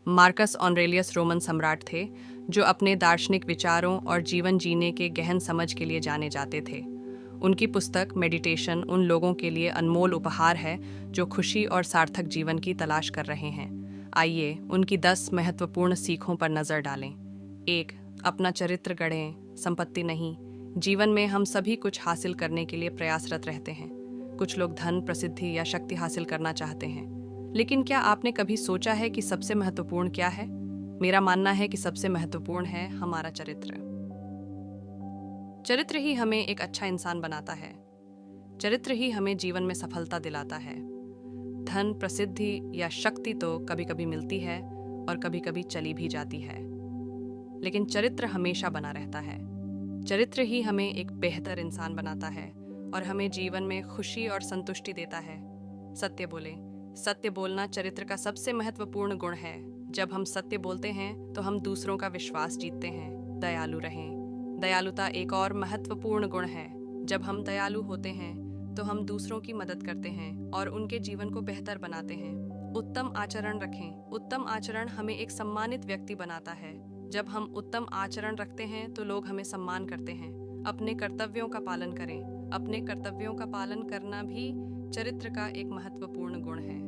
Marcus Aurelius Roman सम्राट थे जो अपने दार्शनिक विचारों और जीवन जीने के गहन समझ के लिए जाने जाते थे। उनकी पुस्तक मेडिटेशन उन लोगों के लिए अनमोल उपहार है जो खुशी और सार्थक जीवन की तलाश कर रहे हैं। आइए उनकी 10 महत्वपूर्ण सीखों पर नज़र डालें। 1. अपना चरित्र गढ़ें, संपत्ति नहीं। जीवन में हम सभी कुछ हासिल करने के लिए प्रयासरत रहते हैं। कुछ लोग धन, प्रसिद्धि या शक्ति हासिल करना चाहते हैं, लेकिन क्या आपने कभी सोचा है कि सबसे महत्वपूर्ण क्या है? मेरा मानना है कि सबसे महत्वपूर्ण है हमारा चरित्र। चरित्र ही हमें एक अच्छा इंसान बनाता है। चरित्र ही हमें जीवन में सफलता दिलाता है। धन, प्रसिद्धि या शक्ति तो कभी कभी मिलती है और कभी कभी चली भी जाती है, लेकिन चरित्र हमेशा बना रहता है। चरित्र ही हमें एक बेहतर इंसान बनाता है और हमें जीवन में खुशी और संतुष्टि देता है। सत्य बोलें। सत्य बोलना चरित्र का सबसे महत्वपूर्ण गुण है। जब हम सत्य बोलते हैं तो हम दूसरों का विश्वास जीतते हैं। दयालु रहें। दयालुता एक और महत्वपूर्ण गुण है। जब हम दयालु होते हैं तो हम दूसरों की मदद करते हैं और उनके जीवन को बेहतर बनाते हैं। उत्तम आचरण रखें। उत्तम आचरण हमें एक सम्मानित व्यक्ति बनाता है। जब हम उत्तम आचरण रखते हैं तो लोग हमें सम्मान करते हैं। अपने कर्तव्यों का पालन करें। अपने कर्तव्यों का पालन करना भी चरित्र का एक महत्वपूर्ण गुण है।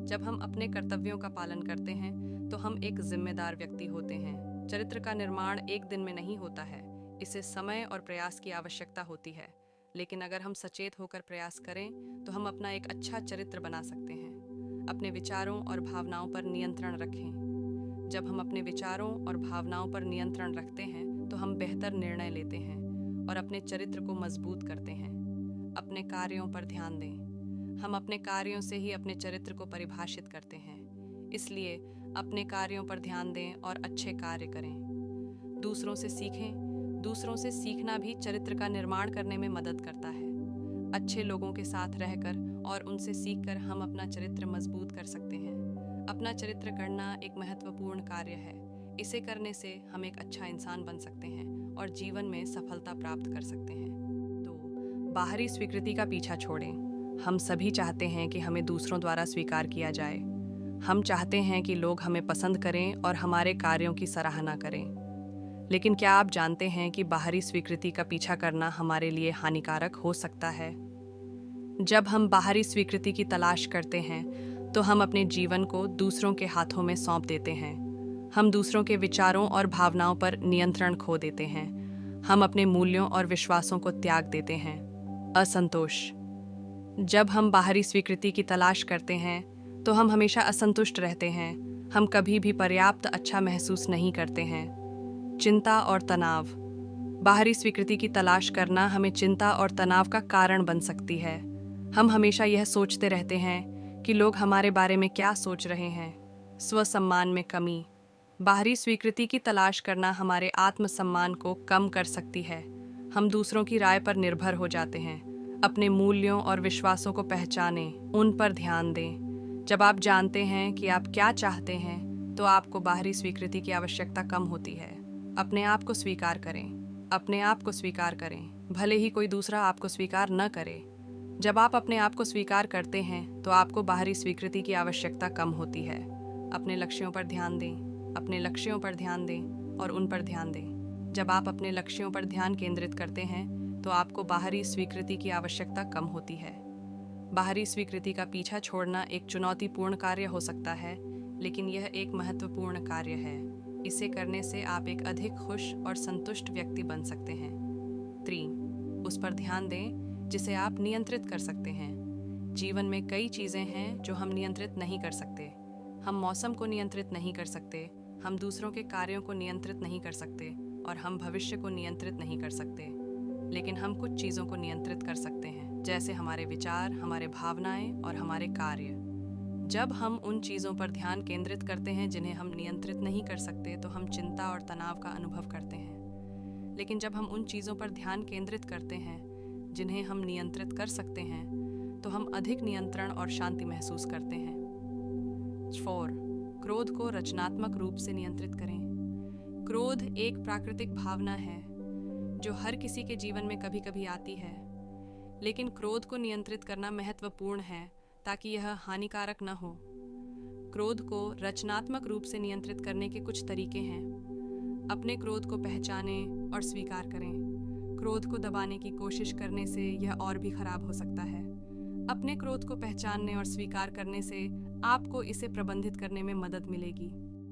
जब हम अपने कर्तव्यों का पालन करते हैं तो हम एक जिम्मेदार व्यक्ति होते हैं। चरित्र का निर्माण एक दिन में नहीं होता है। इसे समय और प्रयास की आवश्यकता होती है, लेकिन अगर हम सचेत होकर प्रयास करें तो हम अपना एक अच्छा चरित्र बना सकते हैं। अपने विचारों और भावनाओं पर नियंत्रण रखें। जब हम अपने विचारों और भावनाओं पर नियंत्रण रखते हैं तो हम बेहतर निर्णय लेते हैं और अपने चरित्र को मजबूत करते हैं। अपने कार्यों पर ध्यान दें। हम अपने कार्यों से ही अपने चरित्र को परिभाषित करते हैं, इसलिए अपने कार्यों पर ध्यान दें और अच्छे कार्य करें। दूसरों से सीखें। दूसरों से सीखना भी चरित्र का निर्माण करने में मदद करता है। अच्छे लोगों के साथ रहकर और उनसे सीखकर हम अपना चरित्र मजबूत कर सकते हैं। अपना चरित्र गढ़ना एक महत्वपूर्ण कार्य है। इसे करने से हम एक अच्छा इंसान बन सकते हैं और जीवन में सफलता प्राप्त कर सकते हैं। तो बाहरी स्वीकृति का पीछा छोड़ें। हम सभी चाहते हैं कि हमें दूसरों द्वारा स्वीकार किया जाए। हम चाहते हैं कि लोग हमें पसंद करें और हमारे कार्यों की सराहना करें। लेकिन क्या आप जानते हैं कि बाहरी स्वीकृति का पीछा करना हमारे लिए हानिकारक हो सकता है? जब हम बाहरी स्वीकृति की तलाश करते हैं तो हम अपने जीवन को दूसरों के हाथों में सौंप देते हैं। हम दूसरों के विचारों और भावनाओं पर नियंत्रण खो देते हैं। हम अपने मूल्यों और विश्वासों को त्याग देते हैं। असंतोष। जब हम बाहरी स्वीकृति की तलाश करते हैं तो हम हमेशा असंतुष्ट रहते हैं। हम कभी भी पर्याप्त अच्छा महसूस नहीं करते हैं। चिंता और तनाव। बाहरी स्वीकृति की तलाश करना हमें चिंता और तनाव का कारण बन सकती है। हम हमेशा यह सोचते रहते हैं कि लोग हमारे बारे में क्या सोच रहे हैं। स्वसम्मान में कमी। बाहरी स्वीकृति की तलाश करना हमारे आत्मसम्मान को कम कर सकती है। हम दूसरों की राय पर निर्भर हो जाते हैं। अपने मूल्यों और विश्वासों को पहचानें, उन पर ध्यान दें। जब आप जानते हैं कि आप क्या चाहते हैं तो आपको बाहरी स्वीकृति की आवश्यकता कम होती है। अपने आप को स्वीकार करें। अपने आप को स्वीकार करें, भले ही कोई दूसरा आपको स्वीकार न करे। जब आप अपने आप को स्वीकार करते हैं तो आपको बाहरी स्वीकृति की आवश्यकता कम होती है। अपने लक्ष्यों पर ध्यान दें। अपने लक्ष्यों पर ध्यान दें और उन पर ध्यान दें। जब आप अपने लक्ष्यों पर ध्यान केंद्रित करते हैं तो आपको बाहरी स्वीकृति की आवश्यकता कम होती है। बाहरी स्वीकृति का पीछा छोड़ना एक चुनौतीपूर्ण कार्य हो सकता है, लेकिन यह एक महत्वपूर्ण कार्य है। इसे करने से आप एक अधिक खुश और संतुष्ट व्यक्ति बन सकते हैं। 3. उस पर ध्यान दें जिसे आप नियंत्रित कर सकते हैं। जीवन में कई चीज़ें हैं जो हम नियंत्रित नहीं कर सकते। हम मौसम को नियंत्रित नहीं कर सकते, हम दूसरों के कार्यों को नियंत्रित नहीं कर सकते और हम भविष्य को नियंत्रित नहीं कर सकते। लेकिन हम कुछ चीज़ों को नियंत्रित कर सकते हैं, जैसे हमारे विचार, हमारे भावनाएं और हमारे कार्य। जब हम उन चीज़ों पर ध्यान केंद्रित करते हैं जिन्हें हम नियंत्रित नहीं कर सकते तो हम चिंता और तनाव का अनुभव करते हैं। लेकिन जब हम उन चीज़ों पर ध्यान केंद्रित करते हैं जिन्हें हम नियंत्रित कर सकते हैं तो हम अधिक नियंत्रण और शांति महसूस करते हैं। 4. क्रोध को रचनात्मक रूप से नियंत्रित करें। क्रोध एक प्राकृतिक भावना है जो हर किसी के जीवन में कभी कभी आती है, लेकिन क्रोध को नियंत्रित करना महत्वपूर्ण है ताकि यह हानिकारक न हो। क्रोध को रचनात्मक रूप से नियंत्रित करने के कुछ तरीके हैं। अपने क्रोध को पहचानें और स्वीकार करें। क्रोध को दबाने की कोशिश करने से यह और भी खराब हो सकता है। अपने क्रोध को पहचानने और स्वीकार करने से आपको इसे प्रबंधित करने में मदद मिलेगी।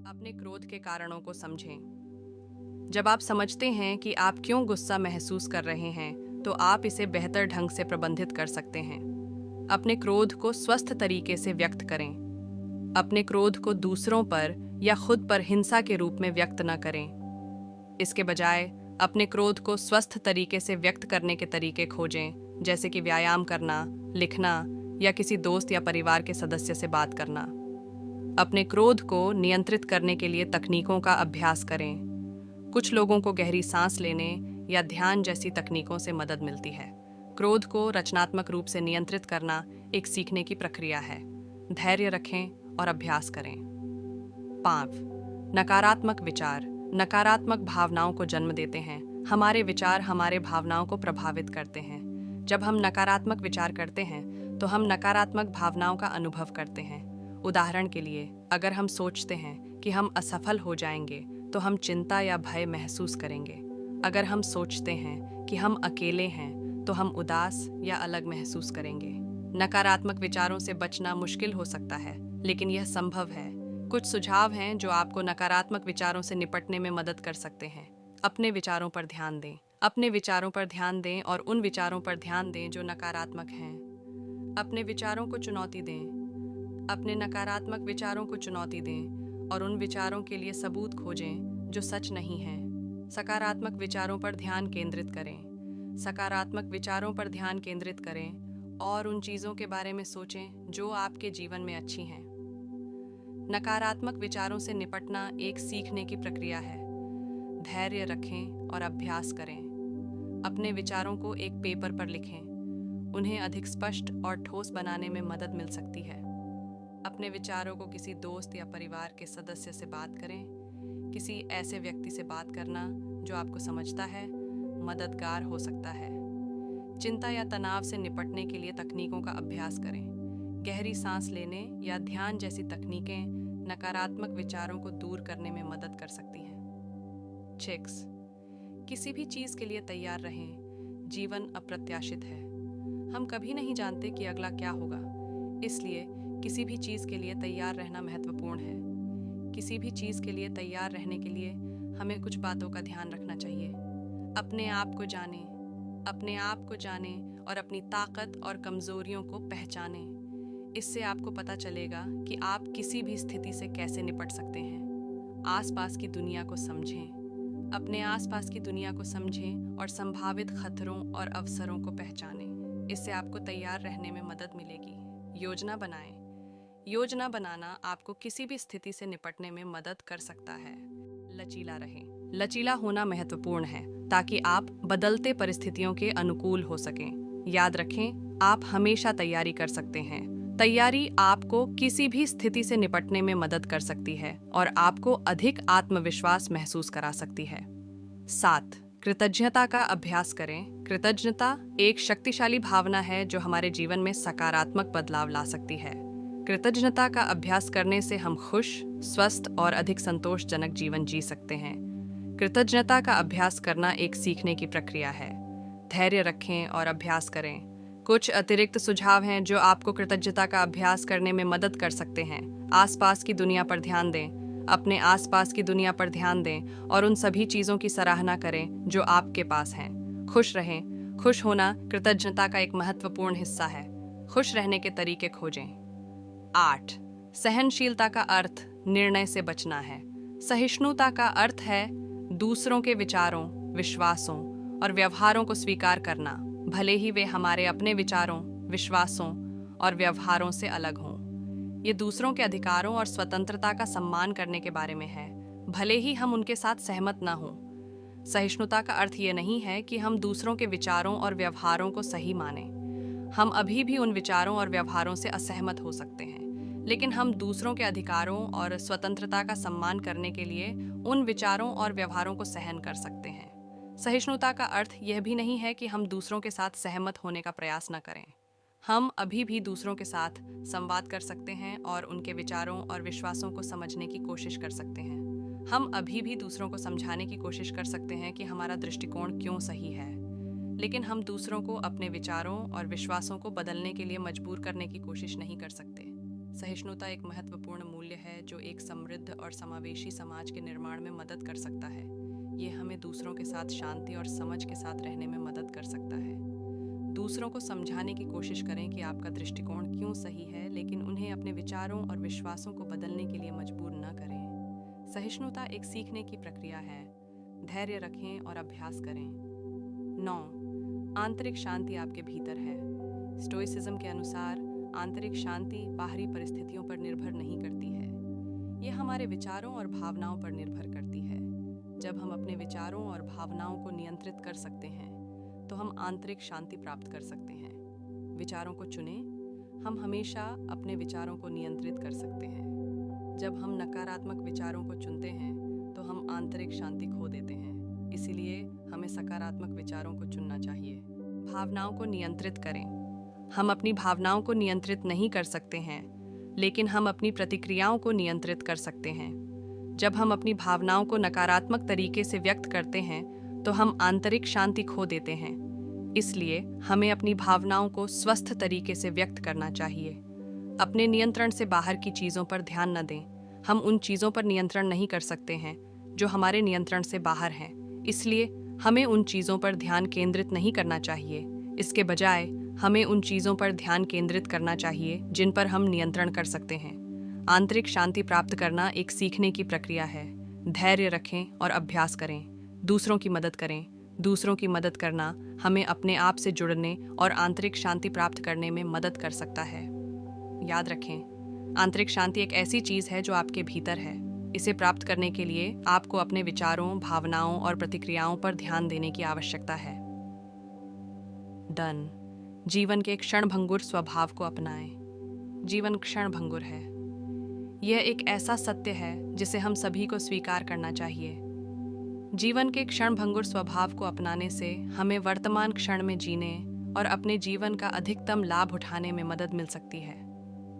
अपने क्रोध के कारणों को समझें। जब आप समझते हैं कि आप क्यों गुस्सा महसूस कर रहे हैं, तो आप इसे बेहतर ढंग से प्रबंधित कर सकते हैं। अपने क्रोध को स्वस्थ तरीके से व्यक्त करें। अपने क्रोध को दूसरों पर या खुद पर हिंसा के रूप में व्यक्त न करें। इसके बजाय अपने क्रोध को स्वस्थ तरीके से व्यक्त करने के तरीके खोजें, जैसे कि व्यायाम करना, लिखना या किसी दोस्त या परिवार के सदस्य से बात करना। अपने क्रोध को नियंत्रित करने के लिए तकनीकों का अभ्यास करें। कुछ लोगों को गहरी सांस लेने या ध्यान जैसी तकनीकों से मदद मिलती है। क्रोध को रचनात्मक रूप से नियंत्रित करना एक सीखने की प्रक्रिया है। धैर्य रखें और अभ्यास करें। 5. नकारात्मक विचार नकारात्मक भावनाओं को जन्म देते हैं। हमारे विचार हमारे भावनाओं को प्रभावित करते हैं। जब हम नकारात्मक विचार करते हैं तो हम नकारात्मक भावनाओं का अनुभव करते हैं। उदाहरण के लिए, अगर हम सोचते हैं कि हम असफल हो जाएंगे तो हम चिंता या भय महसूस करेंगे। अगर हम सोचते हैं कि हम अकेले हैं तो हम उदास या अलग महसूस करेंगे। नकारात्मक विचारों से बचना मुश्किल हो सकता है, लेकिन यह संभव है। कुछ सुझाव हैं जो आपको नकारात्मक विचारों से निपटने में मदद कर सकते हैं। अपने विचारों पर ध्यान दें। अपने विचारों पर ध्यान दें और उन विचारों पर ध्यान दें जो नकारात्मक हैं। अपने विचारों को चुनौती दें। अपने नकारात्मक विचारों को चुनौती दें और उन विचारों के लिए सबूत खोजें जो सच नहीं हैं। सकारात्मक विचारों पर ध्यान केंद्रित करें। सकारात्मक विचारों पर ध्यान केंद्रित करें और उन चीज़ों के बारे में सोचें जो आपके जीवन में अच्छी हैं। नकारात्मक विचारों से निपटना एक सीखने की प्रक्रिया है। धैर्य रखें और अभ्यास करें। अपने विचारों को एक पेपर पर लिखें। उन्हें अधिक स्पष्ट और ठोस बनाने में मदद मिल सकती है। अपने विचारों को किसी दोस्त या परिवार के सदस्य से बात करें। किसी ऐसे व्यक्ति से बात करना जो आपको समझता है मददगार हो सकता है। चिंता या तनाव से निपटने के लिए तकनीकों का अभ्यास करें। गहरी सांस लेने या ध्यान जैसी तकनीकें नकारात्मक विचारों को दूर करने में मदद कर सकती हैं। 6. किसी भी चीज़ के लिए तैयार रहें। जीवन अप्रत्याशित है। हम कभी नहीं जानते कि अगला क्या होगा, इसलिए किसी भी चीज़ के लिए तैयार रहना महत्वपूर्ण है। किसी भी चीज़ के लिए तैयार रहने के लिए हमें कुछ बातों का ध्यान रखना चाहिए। अपने आप को जानें। अपने आप को जानें और अपनी ताकत और कमज़ोरियों को पहचानें। इससे आपको पता चलेगा कि आप किसी भी स्थिति से कैसे निपट सकते हैं। आसपास की दुनिया को समझें। अपने आसपास की दुनिया को समझें और संभावित खतरों और अवसरों को पहचानें। इससे आपको तैयार रहने में मदद मिलेगी। योजना बनाएं। योजना बनाना आपको किसी भी स्थिति से निपटने में मदद कर सकता है। लचीला रहें। लचीला होना महत्वपूर्ण है ताकि आप बदलते परिस्थितियों के अनुकूल हो सकें। याद रखें, आप हमेशा तैयारी कर सकते हैं। तैयारी आपको किसी भी स्थिति से निपटने में मदद कर सकती है और आपको अधिक आत्मविश्वास महसूस करा सकती है। 7. कृतज्ञता का अभ्यास करें। कृतज्ञता एक शक्तिशाली भावना है जो हमारे जीवन में सकारात्मक बदलाव ला सकती है। कृतज्ञता का अभ्यास करने से हम खुश, स्वस्थ और अधिक संतोषजनक जीवन जी सकते हैं। कृतज्ञता का अभ्यास करना एक सीखने की प्रक्रिया है। धैर्य रखें और अभ्यास करें। कुछ अतिरिक्त सुझाव हैं जो आपको कृतज्ञता का अभ्यास करने में मदद कर सकते हैं। आसपास की दुनिया पर ध्यान दें। अपने आसपास की दुनिया पर ध्यान दें और उन सभी चीज़ों की सराहना करें जो आपके पास हैं। खुश रहें। खुश होना कृतज्ञता का एक महत्वपूर्ण हिस्सा है। खुश रहने के तरीके खोजें। 8. सहनशीलता का अर्थ निर्णय से बचना है। सहिष्णुता का अर्थ है दूसरों के विचारों, विश्वासों और व्यवहारों को स्वीकार करना, भले ही वे हमारे अपने विचारों, विश्वासों और व्यवहारों से अलग हों। ये दूसरों के अधिकारों और स्वतंत्रता का सम्मान करने के बारे में है, भले ही हम उनके साथ सहमत न हों। सहिष्णुता का अर्थ ये नहीं है कि हम दूसरों के विचारों और व्यवहारों को सही मानें। हम अभी भी उन विचारों और व्यवहारों से असहमत हो सकते हैं, लेकिन हम दूसरों के अधिकारों और स्वतंत्रता का सम्मान करने के लिए उन विचारों और व्यवहारों को सहन कर सकते हैं। सहिष्णुता का अर्थ यह भी नहीं है कि हम दूसरों के साथ सहमत होने का प्रयास न करें। हम अभी भी दूसरों के साथ संवाद कर सकते हैं और उनके विचारों और विश्वासों को समझने की कोशिश कर सकते हैं। हम अभी भी दूसरों को समझाने की कोशिश कर सकते हैं कि हमारा दृष्टिकोण क्यों सही है, लेकिन हम दूसरों को अपने विचारों और विश्वासों को बदलने के लिए मजबूर करने की कोशिश नहीं कर सकते। सहिष्णुता एक महत्वपूर्ण मूल्य है जो एक समृद्ध और समावेशी समाज के निर्माण में मदद कर सकता है। ये हमें दूसरों के साथ शांति और समझ के साथ रहने में मदद कर सकता है। दूसरों को समझाने की कोशिश करें कि आपका दृष्टिकोण क्यों सही है, लेकिन उन्हें अपने विचारों और विश्वासों को बदलने के लिए मजबूर न करें। सहिष्णुता एक सीखने की प्रक्रिया है। धैर्य रखें और अभ्यास करें। 9. आंतरिक शांति आपके भीतर है। स्टोइसिज्म के अनुसार आंतरिक शांति बाहरी परिस्थितियों पर निर्भर नहीं करती है। यह हमारे विचारों और भावनाओं पर निर्भर करती है। जब हम अपने विचारों और भावनाओं को नियंत्रित कर सकते हैं तो हम आंतरिक शांति प्राप्त कर सकते हैं। विचारों को चुनें। हम हमेशा अपने विचारों को नियंत्रित कर सकते हैं। जब हम नकारात्मक विचारों को चुनते हैं तो हम आंतरिक शांति खो देते हैं। इसीलिए हमें सकारात्मक विचारों को चुनना चाहिए। भावनाओं को नियंत्रित करें। हम अपनी भावनाओं को नियंत्रित नहीं कर सकते हैं, लेकिन हम अपनी प्रतिक्रियाओं को नियंत्रित कर सकते हैं। जब हम अपनी भावनाओं को नकारात्मक तरीके से व्यक्त करते हैं तो हम आंतरिक शांति खो देते हैं। इसलिए हमें अपनी भावनाओं को स्वस्थ तरीके से व्यक्त करना चाहिए। अपने नियंत्रण से बाहर की चीज़ों पर ध्यान न दें। हम उन चीज़ों पर नियंत्रण नहीं कर सकते हैं जो हमारे नियंत्रण से बाहर हैं। इसलिए हमें उन चीज़ों पर ध्यान केंद्रित नहीं करना चाहिए। इसके बजाय हमें उन चीज़ों पर ध्यान केंद्रित करना चाहिए जिन पर हम नियंत्रण कर सकते हैं। आंतरिक शांति प्राप्त करना एक सीखने की प्रक्रिया है। धैर्य रखें और अभ्यास करें। दूसरों की मदद करें। दूसरों की मदद करना हमें अपने आप से जुड़ने और आंतरिक शांति प्राप्त करने में मदद कर सकता है। याद रखें, आंतरिक शांति एक ऐसी चीज़ है जो आपके भीतर है। इसे प्राप्त करने के लिए आपको अपने विचारों, भावनाओं और प्रतिक्रियाओं पर ध्यान देने की आवश्यकता है। डन। जीवन के क्षणभंगुर स्वभाव को अपनाएं। जीवन क्षणभंगुर है। यह एक ऐसा सत्य है जिसे हम सभी को स्वीकार करना चाहिए। जीवन के क्षणभंगुर स्वभाव को अपनाने से हमें वर्तमान क्षण में जीने और अपने जीवन का अधिकतम लाभ उठाने में मदद मिल सकती है।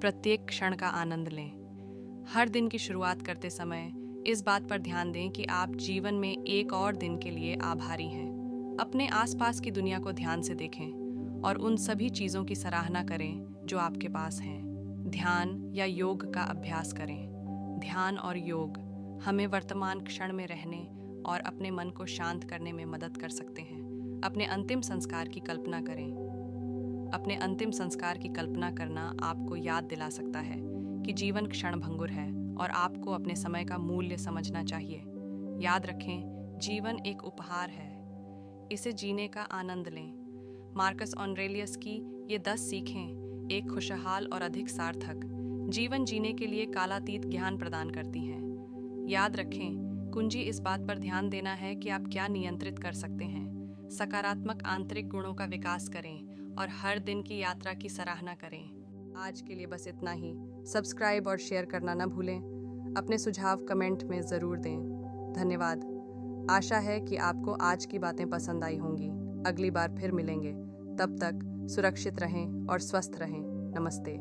प्रत्येक क्षण का आनंद लें। हर दिन की शुरुआत करते समय इस बात पर ध्यान दें कि आप जीवन में एक और दिन के लिए आभारी हैं। अपने आसपास की दुनिया को ध्यान से देखें और उन सभी चीज़ों की सराहना करें जो आपके पास हैं। ध्यान या योग का अभ्यास करें। ध्यान और योग हमें वर्तमान क्षण में रहने और अपने मन को शांत करने में मदद कर सकते हैं। अपने अंतिम संस्कार की कल्पना करें। अपने अंतिम संस्कार की कल्पना करना आपको याद दिला सकता है कि जीवन क्षणभंगुर है और आपको अपने समय का मूल्य समझना चाहिए। याद रखें, जीवन एक उपहार है। इसे जीने का आनंद लें। मार्कस ऑरेलियस की ये 10 सीखें एक खुशहाल और अधिक सार्थक जीवन जीने के लिए कालातीत ज्ञान प्रदान करती हैं। याद रखें, कुंजी इस बात पर ध्यान देना है कि आप क्या नियंत्रित कर सकते हैं। सकारात्मक आंतरिक गुणों का विकास करें और हर दिन की यात्रा की सराहना करें। आज के लिए बस इतना ही। सब्सक्राइब और शेयर करना न भूलें। अपने सुझाव कमेंट में ज़रूर दें। धन्यवाद। आशा है कि आपको आज की बातें पसंद आई होंगी। अगली बार फिर मिलेंगे। तब तक सुरक्षित रहें और स्वस्थ रहें। नमस्ते।